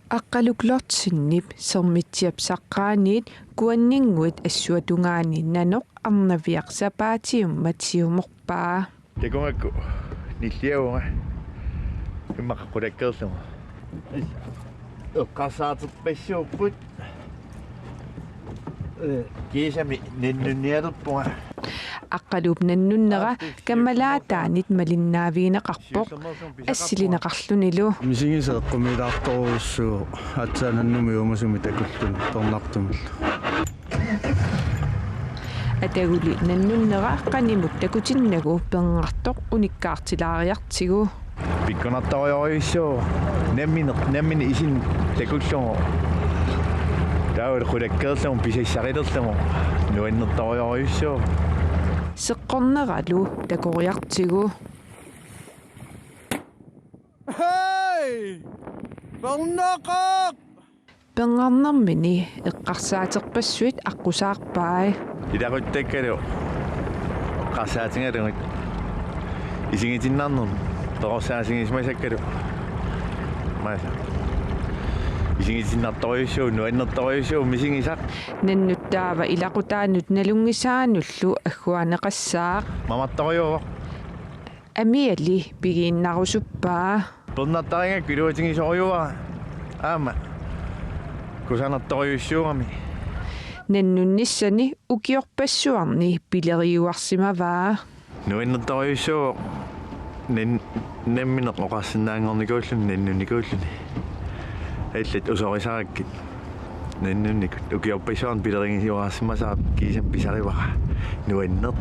Aqaluklortsinnip sermitsiapsaqqaaniit kuanninguit assuatungaani nanoq arnaviaqsapaatium matsiumorpaa takungaku nilliaunga imaqaqulakkeerlugu eqqarsaaterpassuupput kiisami ninnunnialerpunga aqalup nannunneqa kammalaataanit malinnaaviineqarpoq assilineqarlunilu мисигисеэккумилаарторуссуу атсаананнуми умасуми такуллун торнартумилла атагули наннуннеqa qanimut takutinnagу пернартоq униккаартилаариартигу pikkunartorioriussuu наммини исин такуллугу таавал qulakkeerlugu pisissaqilерlugu nuinnertorioriussuu seqqorneralу takoriartigu Hey! Barnaqaq! pengarnermini eqqarsaaterpassuit аққусаарпаа илақуттаккалу qarsaatingalungut isingitinnarnun toqorsaasigismasakkalu maasa isingitinnartoriussuu nuannertoriussuu misingisaq наннуттаава илақутаанут налунгисаануллу аггуанеқассаақ mamattoriuva амиали пигииннарусуппаа pernattaringakku iluutigisoriuva aama kusanartoriussuugami наннунниссани укиорпассуарни пилериуарсимаваа nuinnertoriussuu намминеқ оқарсинаангорникууллун наннуникууллуни аллат усорисараккит наннунникут укиорпассуарни пилеригисиуарсимасаа кисам писаривара nuinner